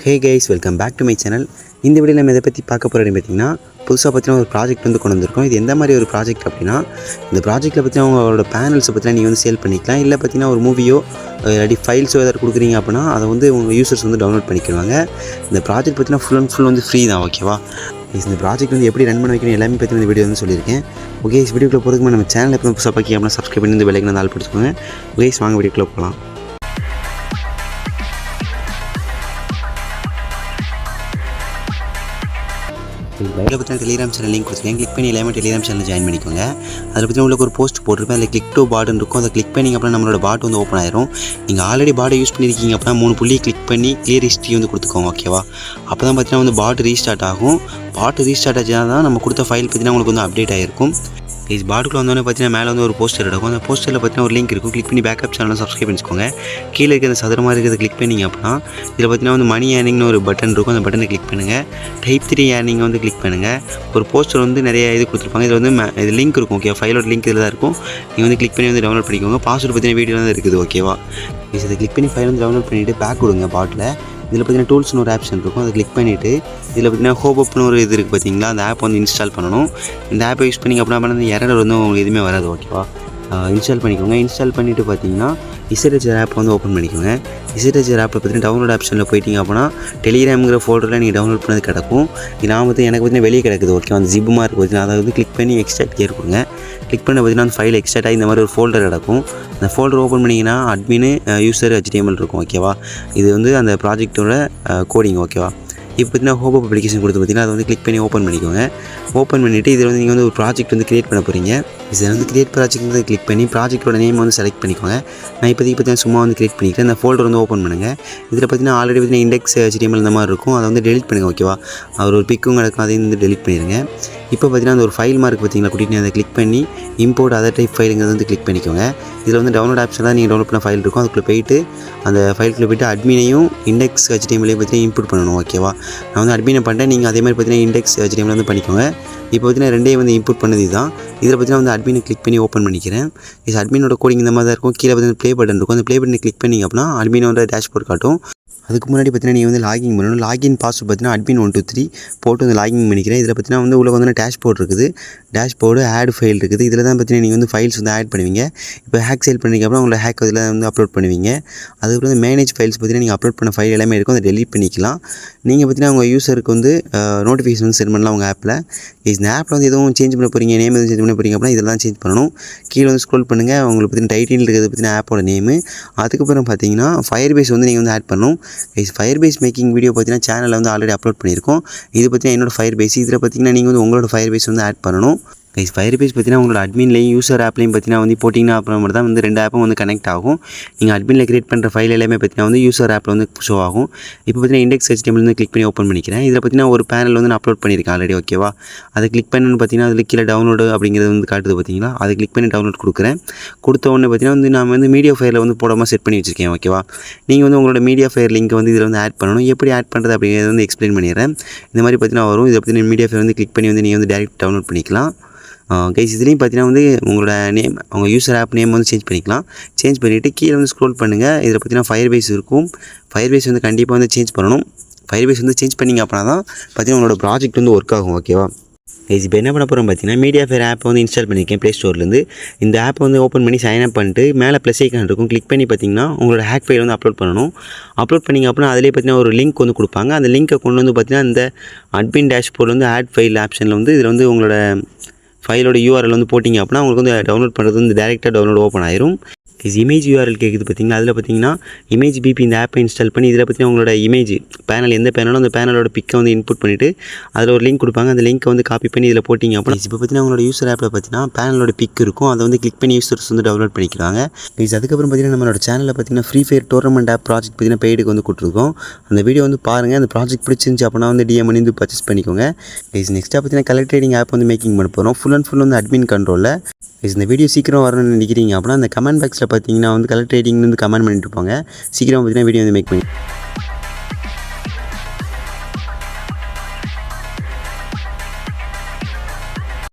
Hey guys, welcome back to my channel. இந்த video நம்ம இதை பற்றி பார்க்க போகிறோம் பார்த்தீங்கன்னா, புதுசாக பார்த்தீங்கன்னா ஒரு ப்ராஜெக்ட் வந்து கொண்டு வந்திருக்கோம். இது எந்த மாதிரி ஒரு ப்ராஜெக்ட் அப்படின்னா, இந்த ப்ராஜெக்ட்டில் பார்த்தீங்கன்னா அவங்களோட பேனல்ஸை பற்றினா நீங்கள் வந்து சேல் பண்ணிக்கலாம். இல்லை பார்த்தீங்கன்னா ஒரு மூவியோ இல்லாட்டி ஃபைல்ஸோ ஏதாவது கொடுக்குறீங்க அப்படின்னா அதை வந்து உங்கள் யூசர்ஸ் வந்து டவுன்லோட் பண்ணிக்குவாங்க. இந்த ப்ராஜெக்ட் பார்த்தீங்கன்னா ஃபுல் அண்ட் ஃபுல் வந்து ஃப்ரீ தான். ஓகேவா? இந்த ப்ராஜெக்ட் வந்து எப்படி ரன் பண்ண வைக்கணும் எல்லாமே பற்றி இந்த வீடியோ வந்து சொல்லியிருக்கேன். ஓகே, வீடியோக்குள்ளே போகிறதுக்கு நம்ம சேனல் எப்போ புதுசாக பார்க்க அப்படின்னா சப்ஸ்கிரைப் பண்ணி இந்த பெல் ஐகானை ஆல் போட்டுக்கோங்க. ஓகே, வாங்க வீடியோக்குள்ளே போகலாம். இதில் பற்றின டெலிகிராம் சேனல் லிங்க் கொடுத்துருக்கேன். கிளிக் பண்ணி எல்லாமே டெலிகிராம் சேனல் ஜாயின் பண்ணிக்கோங்க. அதில் பற்றி உங்களுக்கு ஒரு போஸ்ட் போட்டிருப்பேன். அதில் கிளிக் டு பாட்னு இருக்கும். அதை கிளிக் பண்ணிங்க அப்படின்னா நம்மளோட பாட் வந்து ஓப்பன் ஆயிரும். நீங்கள் ஆல்ரெடி பாட்டை யூஸ் பண்ணியிருக்கீங்க அப்படின்னா 3 புள்ளியை கிளிக் பண்ணி கிளியர் ஹிஸ்ட்ரி வந்து கொடுத்துக்கோங்க. ஓகேவா? அப்போ தான் பார்த்தீங்கன்னா வந்து பாட் ரீஸ்டார்ட் ஆகும். பாட் ரீஸ்டார்ட் ஆச்சுன்னா தான் நம்ம கொடுத்த ஃபைல் பார்த்தீங்கன்னா உங்களுக்கு வந்து அப்டேட் ஆகிருக்கும். இது பாட்டுக்குள்ள வந்தோடனே பார்த்தீங்கன்னா மேலே வந்து ஒரு போஸ்டர் இருக்கும். அந்த போஸ்டரில் பார்த்தீங்கன்னா ஒரு லிங்க் இருக்கும். கிளிக் பண்ணி பேக்கப் சேனலை சப்ஸ்கிரைப் பண்ணிக்கோங்க. கீழே இருக்கிற அந்த சதுரமாக இருக்கிறத கிளிக் பண்ணிங்க அப்படின்னா இதில் பார்த்தீங்கன்னா வந்து மணி ஏர்னிங்னு ஒரு பட்டன் இருக்கும். அந்த பட்டனை கிளிக் பண்ணுங்கள். டைப் 3 ஏர்னிங் வந்து கிளிக் பண்ணுங்கள். ஒரு போஸ்டர் வந்து நிறைய இது கொடுத்துருப்பாங்க. இதில் வந்து இது லிங்க் இருக்கும். ஓகே, ஃபைலோட லிங்க் இதில் தான் இருக்கும். நீங்கள் வந்து கிளிக் பண்ணி வந்து டவுன்லோட் பண்ணிக்கோங்க. பாஸ்வேர்டு பார்த்தீங்கன்னா வீடியோ தான் இருக்குது. ஓகேவா? இதை கிளிக் பண்ணி ஃபைல் வந்து டவுன்லோட் பண்ணிவிட்டு பேக் கொடுங்க பாட்டில். இதில் பார்த்தீங்கன்னா டூல்ஸ்னு ஒரு ஆப்ஷன் இருக்கும். அதை கிளிக் பண்ணிவிட்டு இதில் பார்த்தீங்கன்னா ஹோப்னு ஒரு இது இருக்குது பார்த்தீங்களா, அந்த ஆப் வந்து இன்ஸ்டால் பண்ணணும். இந்த ஆப்பை யூஸ் பண்ணிங்க அப்படின்னா வந்து எரர் வந்து உங்களுக்கு எதுவுமே வராது. ஓகேவா? இன்ஸ்டால் பண்ணிக்கோங்க. இன்ஸ்டால் பண்ணிவிட்டு பார்த்தீங்கன்னா இசட்ஹெச்சர் ஆப் வந்து ஓப்பன் பண்ணிக்கோங்க. இசட்ஹெச்சர் ஆப்பில் பார்த்தீங்கன்னா டவுன்லோட் ஆப்ஷனில் போயிட்டீங்க அப்படின்னா டெலிகிராம்ங்கிற ஃபோல்டரில் நீங்கள் டவுன்லோட் பண்ணது கிடக்கும். நான் வந்து எனக்கு பார்த்தீங்கன்னா வெளியே கிடக்குது. ஓகே, அந்த ஜிப் மார்க் பார்த்தீங்கன்னா அதை வந்து கிளிக் பண்ணி எக்ஸ்ட்ராக்ட் கேர் கொடுங்க. கிளிக் பண்ண பார்த்தீங்கன்னா அந்த ஃபைல் எக்ஸ்ட்ராக்ட் ஆகி இந்த மாதிரி ஒரு ஃபோல்டர் கிடக்கும். அந்த ஃபோல்டர் ஓப்பன் பண்ணிங்கன்னா அட்மின் யூசர் HTML இருக்கும். ஓகேவா? இது வந்து அந்த ப்ராஜெக்டோட கோடிங். ஓகேவா? இப்போ பார்த்தீங்கன்னா ஹோப் அப்ளிகேஷன் கொடுத்து பார்த்தீங்கன்னா அதை வந்து கிளிக் பண்ணி ஓப்பன் பண்ணிக்கோங்க. ஓப்பன் பண்ணிவிட்டு இதில் வந்து நீங்கள் வந்து ஒரு ப்ராஜெக்ட் வந்து கிரியேட் பண்ண போகிறீங்க. இதில் வந்து கிரியேட் ப்ராஜெக்ட் வந்து கிளிக் பண்ணி ப்ராஜெக்ட்டோட நேம் வந்து செலக்ட் பண்ணிக்கோங்க. நான் இப்போதைக்கு பார்த்தீங்கன்னா சும்மா வந்து கிரியேட் பண்ணிக்கிறேன். இந்த ஃபோல்டர் வந்து ஓப்பன் பண்ணுங்கள். இதில் பார்த்தீங்கன்னா ஆல்ரெடி பார்த்தீங்கன்னா இண்டெக்ஸ் HTML இந்த மாதிரி இருக்கும். அதை வந்து டெலிட் பண்ணுங்கள். ஓகேவா? அவர் ஒரு பிக்கும் கிடக்கும், அதையும் வந்து டெலிட் பண்ணிடுங்க. இப்போ பார்த்தீங்கன்னா அந்த ஒரு ஃபைல் மார்க் பார்த்தீங்கன்னா கூட்டிகிட்டு அதை கிளிக் பண்ணி இம்போர்ட் அதர் டைப் ஃபைலுங்கிறது வந்து கிளிக் பண்ணிக்கோங்க. இதில் வந்து டவுன்லோட் ஆப்ஷன் தான் நீங்கள் டவுன்லோட் பண்ண ஃபைல் இருக்கும். அதுக்குள்ளே போயிட்டு அந்த ஃபைலுக்குள்ளே போய்ட்டு அட்மினையும் இண்டெக்ஸ் HTML பார்த்தீங்கன்னா இன்புட் பண்ணணும். ஓகேவா? நான் வந்து அட்மினை பண்ணிட்டேன். நீங்கள் அதே மாதிரி பார்த்தீங்கன்னா இண்டெக்ஸ் HTML வந்து பண்ணிக்கோங்க. இப்போ பார்த்தீங்கன்னா ரெண்டையும் வந்து இன்புட் பண்ணது தான். இதில் பார்த்தீங்கன்னா வந்து அட்மினை கிளிக் பண்ணி ஓப்பன் பண்ணிக்கிறேன். இது அட்மினோட கோடிங் இந்த மாதிரி தான் இருக்கும். கீழே பார்த்தீங்கன்னா ப்ளே பட்டன் இருக்கும். அந்த ப்ளே பட்டனை கிளிக் பண்ணிங்க அப்படின்னா அட்மினோட டேஷ்போர்ட் காட்டும். அதுக்கு முன்னாடி பார்த்தீங்கன்னா நீங்கள் வந்து லாகின் பண்ணணும். லாகின் பாஸ்வேர்ட் பார்த்தீங்கன்னா admin 123 போட்டு வந்து லாகின் பண்ணிக்கிறேன். இதில் பார்த்தீங்கன்னா வந்து உள்ள வந்து டேஷ்போர்ட் இருக்குது. டேஷ்போர்டு ஆட் ஃபைல் இருக்குது. இதில் தான் பார்த்தீங்கன்னா நீங்கள் வந்து ஃபைல்ஸ் வந்து ஆட் பண்ணுவீங்க. இப்போ ஹேக் சேல் பண்ணிங்க அப்புறம் உங்களை ஹேக் இதில் வந்து அப்லோட் பண்ணுவீங்க. அதுக்கப்புறம் வந்து மேனேஜ் ஃபைல்ஸ் பார்த்தீங்கன்னா நீங்கள் அப்லோட் பண்ண ஃபைல் எல்லாமே இருக்கும். அதை டெலிட் பண்ணிக்கலாம். நீங்கள் பார்த்தீங்கன்னா உங்கள் யூசருக்கு வந்து நோட்டிஃபிகேஷன் வந்து சென்ட் பண்ணலாம் உங்கள் ஆப்பில். இந்த ஆப்பில் வந்து எதுவும் சேஞ்ச் பண்ண போகிறீங்க, நேம் எதுவும் சேஞ்ச் பண்ண போகிறீங்க அப்படின்னா இதெல்லாம் சேஞ்ச் பண்ணணும். கீழே வந்து ஸ்க்ரோல் பண்ணுங்கள். உங்களுக்கு பார்த்தீங்கன்னா டைட்டில் இருக்கிறது பார்த்தீங்கன்னா ஆப்போட நேமு. அதுக்கப்புறம் பார்த்தீங்கன்னா ஃபயர்பேஸ் வந்து நீங்கள் வந்து ஆட் பண்ணணும். ஃபயர்பேஸ் மேக்கிங் வீடியோ பார்த்தீங்கன்னா சேனலில் வந்து ஆல்ரெடி அப்லோட் பண்ணியிருக்கோம். இது பார்த்தீங்கன்னா என்னோட ஃபயர்பேஸ். இதில் பார்த்தீங்கன்னா நீங்கள் வந்து உங்களோட ஃபயர்பேஸ் வந்து ஆட் பண்ணணும். ஃபயர்பேஸ் பார்த்தீங்கன்னா உங்களோட அட்மின்லையும் யூசர் ஆப்லையும் பார்த்தீங்கன்னா வந்து போட்டிங்கன்னா அப்புறம் மட்டும் தான் வந்து 2 ஆப்பும் வந்து கனெக்ட் ஆகும். நீங்கள் அட்மினில் கிரியேட் பண்ணுற ஃபைல் எல்லாமே பார்த்தீங்கன்னா வந்து யூசர் ஆப்பில் வந்து ஷோ ஆகும். இப்போ பார்த்தீங்கன்னா இண்டெக்ஸ் HTML வந்து கிளிக் பண்ணி ஓப்பன் பண்ணிக்கிறேன். இதில் பார்த்தீங்கன்னா ஒரு பேனல் வந்து நான் அப்லோட் பண்ணியிருக்கேன் ஆல்ரெடி. ஓகேவா? அதை கிளிக் பண்ணணும்னு பார்த்தீங்கன்னா அதில் கீழே டவுன்லோடு அப்படிங்கிறது வந்து காட்டுது பார்த்தீங்களா? அதை கிளிக் பண்ணி டவுன்லோட் கொடுக்குறேன். கொடுத்த உடனே பார்த்தீங்கன்னா வந்து நான் வந்து மீடியா ஃபைலில் வந்து போடாமல் செட் பண்ணி வச்சுருக்கேன். ஓகேவா? நீங்கள் வந்து உங்களோட மீடியா ஃபைல் லிங்க் வந்து இதில் வந்து ஆட் பண்ணணும். எப்படி ஆட் பண்ணுறது அப்படிங்கிறது வந்து எக்ஸ்பிளைன் பண்ணிடுறேன். இந்த மாதிரி பார்த்தீங்கன்னா வரும். இதை பார்த்தீங்கன்னா மீடியா ஃபைல் வந்து கிளிக் பண்ணி வந்து நீங்கள் வந்து டேரெக்ட் டவுன்லோட் பண்ணிக்கலாம். கைஸ், இதுலேயும் பார்த்தீங்கன்னா வந்து உங்களோட நேம் உங்கள் யூசர் ஆப் நேம் வந்து சேஞ்ச் பண்ணிக்கலாம். சேஞ்ச் பண்ணிவிட்டு கீழே வந்து ஸ்க்ரோல் பண்ணுங்கள். இதில் பார்த்தீங்கன்னா ஃபயர்பேஸ் இருக்கும். ஃபயர்பேஸ் வந்து கண்டிப்பாக வந்து சேஞ்ச் பண்ணணும். ஃபயர்பேஸ் வந்து சேஞ்ச் பண்ணிங்க அப்படின்னா தான் பார்த்தீங்கன்னா உங்களோட ப்ராஜெக்ட் வந்து ஒர்க் ஆகும். ஓகேவா? கைஸ், இப்போ என்ன பண்ண போகிறோம் பார்த்தீங்கன்னா மீடியா ஃபயர் ஆப்பை வந்து இன்ஸ்டால் பண்ணியிருக்கேன் ப்ளே ஸ்டோர்லேருந்து. இந்த ஆப்பை வந்து ஓப்பன் பண்ணி சைன் அப் பண்ணிட்டு மேலே ப்ளஸ் ஐக்கான் இருக்கும். கிளிக் பண்ணி பார்த்தீங்கன்னா உங்களோட ஹேக் ஃபைல் வந்து அப்லோட் பண்ணணும். அப்லோட் பண்ணிங்க அப்படின்னா அதிலே பார்த்தீங்கன்னா ஒரு லிங்க் வந்து கொடுப்பாங்க. அந்த லிங்க்கை கொண்டு வந்து பார்த்தீங்கன்னா இந்த அட்மின் டேஷ்போர்ட் வந்து ஆட் ஃபைல் ஆப்ஷனில் வந்து இதில் வந்து உங்களோட ஃபைலோட URL வந்து போட்டிங்க அப்படின்னா உங்களுக்கு வந்து டவுன்லோட் பண்ணுறது வந்து டேரெக்டாக டவுன்லோட் ஓப்பன் ஆயிரும். இமேஜ் URL கேட்குது பார்த்தீங்களா? அதில் பார்த்தீங்கன்னா இமேஜ் பிபி இந்த ஆப்பை இன்ஸ்டால் பண்ணி இதில் பார்த்தீங்கன்னா உங்களோட இமேஜ் பேனல் எந்த பேனலோ அந்த பேனலோட பிக்கை வந்து இன்புட் பண்ணிவிட்டு அதில் ஒரு லிங்க் கொடுப்பாங்க. அந்த லிங்க்கை வந்து காப்பி பண்ணி இதில் போட்டிங்க அப்படின்னா இப்போ பார்த்தீங்கன்னா உங்களோட யூசர் ஆப்பில் பார்த்தீங்கன்னா பேனலோட பிக் இருக்கும். அதை வந்து கிளிக் பண்ணி யூசர்ஸ் வந்து டவுன்லோட் பண்ணிக்கிறாங்க. அதுக்கப்புறம் பார்த்தீங்கன்னா நம்மளோட சேனலில் பார்த்தீங்கன்னா free fire tournament of project பார்த்தீங்கன்னா பெய்டுக்கு வந்து கொடுத்துருக்கோம். அந்த வீடியோ வந்து பாருங்கள். அந்த ப்ராஜெக்ட் பிடிச்சிருந்துச்சு அப்படின்னா வந்து DM பண்ணி வந்து பர்ச்சேஸ் பண்ணிக்கோங்க. நெக்ஸ்ட்டாக பார்த்தீங்கன்னா கலர் ட்ரேடிங் ஆப் வந்து மேக்கிங் பண்ண போகிறோம். ஃபுல் அண்ட் ஃபுல் வந்து அட்மின் கண்ட்ரோலில். இந்த வீடியோ சீக்கிரம் வரணும்னு நினைக்கிறீங்க அப்படின்னா அந்த கமெண்ட் பாக்ஸில் பார்த்தீங்கன்னா வந்து கலர் ட்ரேடிங் வந்து கமெண்ட் பண்ணிட்டு போங்க. சீக்கிரம் பார்த்தீங்கன்னா வீடியோ வந்து மேக் பண்ணி